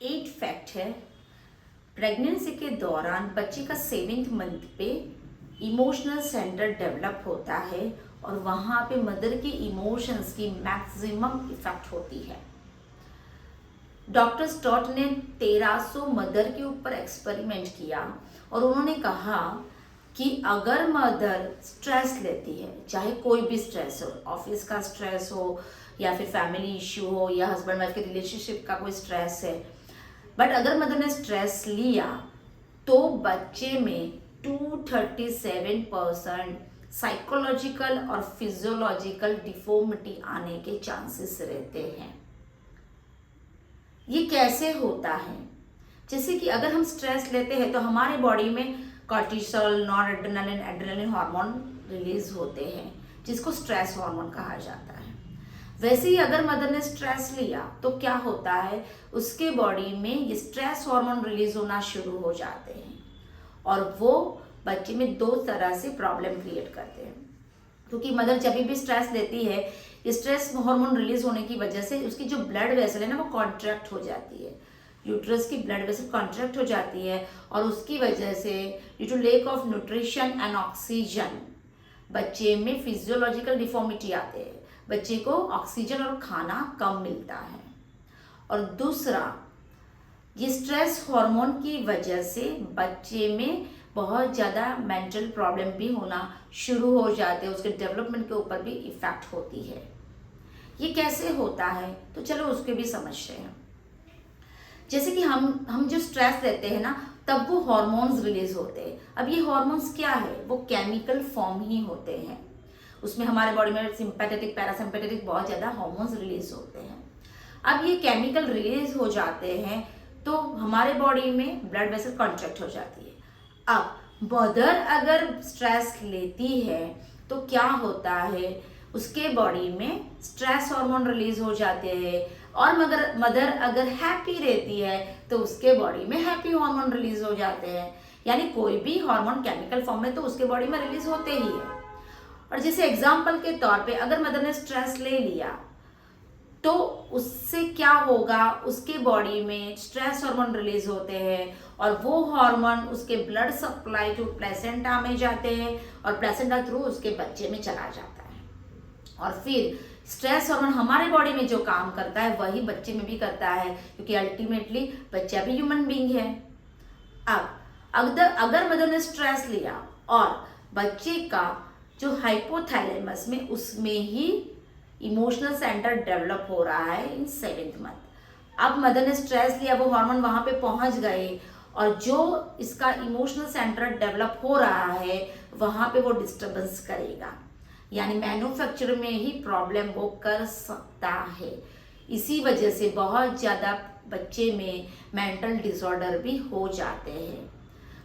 8 fact है। Pregnancy के दौरान बच्चे का 7th मंथ पे इमोशनल सेंटर डेवलप होता है और वहाँ पे मदर के इमोशंस की मैक्सिमम इफेक्ट होती है। डॉक्टर स्टॉट ने 1300 मदर के ऊपर एक्सपेरिमेंट किया और उन्होंने कहा कि अगर मदर स्ट्रेस लेती है, चाहे कोई भी स्ट्रेस हो, ऑफिस का स्ट्रेस हो या फिर फैमिली इश्यू हो या हस्बैंड वाइफ के रिलेशनशिप का कोई स्ट्रेस है, बट अगर मदर ने स्ट्रेस लिया तो बच्चे में 237% साइकोलॉजिकल और फिजियोलॉजिकल डिफॉर्मिटी आने के चांसेस रहते हैं। ये कैसे होता है? जैसे कि अगर हम स्ट्रेस लेते हैं तो हमारे बॉडी में cortisol, noradrenaline, adrenaline hormone release होते हैं जिसको स्ट्रेस हार्मोन कहा जाता है। वैसे ही अगर मदर ने स्ट्रेस लिया तो क्या होता है, उसके बॉडी में ये स्ट्रेस हार्मोन रिलीज होना शुरू हो जाते हैं और वो बच्चे में 2 तरह से प्रॉब्लम क्रिएट करते हैं। क्योंकि मदर जब भी स्ट्रेस लेती है, स्ट्रेस हार्मोन रिलीज होने की वजह से उसकी जो ब्लड वेसल है ना, वो कॉन्ट्रैक्ट हो जाती है। यूट्रस की ब्लड वेसल कॉन्ट्रैक्ट हो जाती है और उसकी वजह से due to lack of nutrition and oxygen बच्चे में फिजियोलॉजिकल डिफॉर्मिटी आते हैं। बच्चे को ऑक्सीजन और खाना कम मिलता है। और दूसरा, ये स्ट्रेस हार्मोन की वजह से बच्चे में बहुत ज़्यादा मेंटल प्रॉब्लम भी होना शुरू हो जाते हैं, उसके डेवलपमेंट के ऊपर भी इफेक्ट होती है। ये कैसे होता है, तो चलो उसके भी समझते हैं। जैसे कि हम जो स्ट्रेस लेते हैं ना, तब वो हार्मोन्स रिलीज होते हैं। अब ये हार्मोन्स क्या है, वो केमिकल फॉर्म ही होते हैं। उसमें हमारे बॉडी में सिंपैथेटिक, पैरासिम्पैथेटिक बहुत ज़्यादा हार्मोन्स रिलीज होते हैं। अब ये केमिकल रिलीज हो जाते हैं तो हमारे बॉडी में ब्लड वेसल कॉन्ट्रैक्ट हो जाती है। अब मदर अगर स्ट्रेस लेती है तो क्या होता है, उसके बॉडी में स्ट्रेस हार्मोन रिलीज हो जाते हैं और मदर अगर हैप्पी रहती है तो उसके बॉडी में हैप्पी हार्मोन रिलीज हो जाते हैं। यानी कोई भी हार्मोन केमिकल फॉर्म में तो उसके बॉडी में रिलीज होते ही है। और जैसे एग्जाम्पल के तौर पे अगर मदर ने स्ट्रेस ले लिया तो उससे क्या होगा, उसके बॉडी में स्ट्रेस हार्मोन रिलीज होते हैं और वो हार्मोन उसके ब्लड सप्लाई टू प्लेसेंटा में जाते हैं और प्लेसेंटा थ्रू उसके बच्चे में चला जाता है। और फिर स्ट्रेस हार्मोन हमारे बॉडी में जो काम करता है वही बच्चे में भी करता है, क्योंकि अल्टीमेटली बच्चा भी ह्यूमन बीइंग है। अब अगर मदर ने स्ट्रेस लिया और बच्चे का जो हाइपोथैलेमस में उसमें ही इमोशनल सेंटर डेवलप हो रहा है इन 7th मंथ। अब मदर ने स्ट्रेस लिया, वो हार्मोन वहां पे पहुंच गए और जो इसका इमोशनल सेंटर डेवलप हो रहा है वहां पे वो डिस्टर्बेंस करेगा, यानी मैन्युफैक्चर में ही प्रॉब्लम वो कर सकता है। इसी वजह से बहुत ज़्यादा बच्चे में मेंटल डिसऑर्डर भी हो जाते हैं।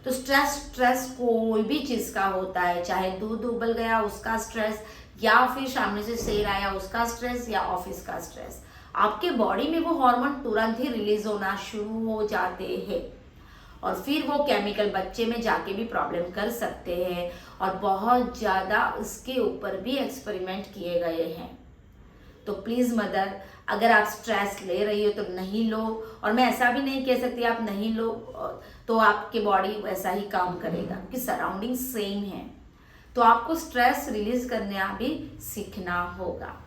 तो स्ट्रेस कोई भी चीज़ का होता है, चाहे दूध उबल गया उसका स्ट्रेस या फिर सामने से शेर आया उसका स्ट्रेस या ऑफिस का स्ट्रेस, आपके बॉडी में वो हार्मोन तुरंत ही रिलीज होना शुरू हो जाते हैं और फिर वो केमिकल बच्चे में जाके भी प्रॉब्लम कर सकते हैं। और बहुत ज़्यादा इसके ऊपर भी एक्सपेरिमेंट किए गए हैं। तो प्लीज़ मदर, अगर आप स्ट्रेस ले रही हो तो नहीं लो, और मैं ऐसा भी नहीं कह सकती आप नहीं लो तो आपके बॉडी वैसा ही काम करेगा, क्योंकि सराउंडिंग सेम है। तो आपको स्ट्रेस रिलीज करना भी सीखना होगा।